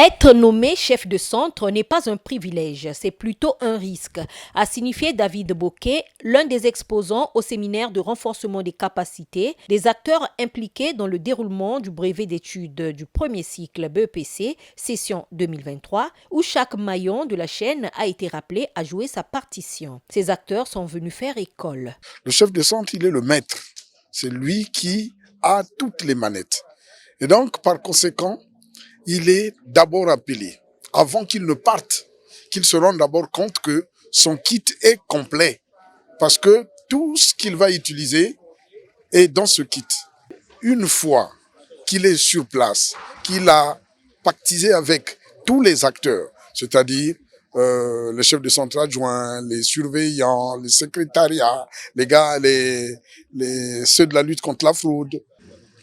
Être nommé chef de centre n'est pas un privilège, c'est plutôt un risque, a signifié David Bokeh, l'un des exposants au séminaire de renforcement des capacités des acteurs impliqués dans le déroulement du brevet d'études du premier cycle BEPC, session 2023, où chaque maillon de la chaîne a été rappelé à jouer sa partition. Ces acteurs sont venus faire école. Le chef de centre, il est le maître. C'est lui qui a toutes les manettes. Et donc, par conséquent, il est d'abord appelé, avant qu'il ne parte, qu'il se rende d'abord compte que son kit est complet. Parce que tout ce qu'il va utiliser est dans ce kit. Une fois qu'il est sur place, qu'il a pactisé avec tous les acteurs, c'est-à-dire les chefs de centre adjoints, les surveillants, les secrétariats, les gars, ceux de la lutte contre la fraude,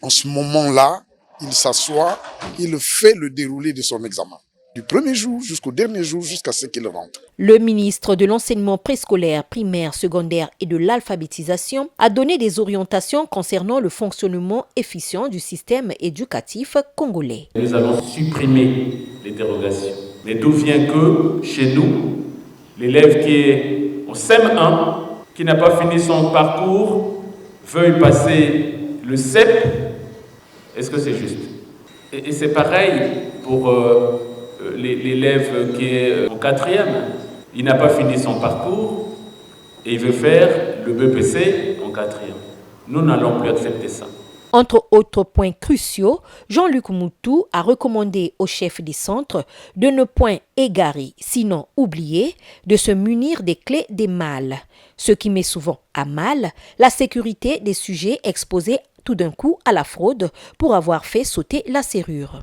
en ce moment-là, il s'assoit, il fait le déroulé de son examen. Du premier jour jusqu'au dernier jour, jusqu'à ce qu'il rentre. Le ministre de l'enseignement préscolaire, primaire, secondaire et de l'alphabétisation a donné des orientations concernant le fonctionnement efficient du système éducatif congolais. Nous allons supprimer les dérogations. Mais d'où vient que, chez nous, l'élève qui est au CM1, qui n'a pas fini son parcours, veuille passer le CEP. Est-ce que c'est juste? Et c'est pareil pour l'élève qui est au 4e. Il n'a pas fini son parcours et il veut faire le BEPC en 4e. Nous n'allons plus accepter ça. Entre autres points cruciaux, Jean-Luc Moutou a recommandé aux chefs des centres de ne point égarer, sinon oublier, de se munir des clés des malles, ce qui met souvent à mal la sécurité des sujets exposés tout d'un coup à la fraude pour avoir fait sauter la serrure.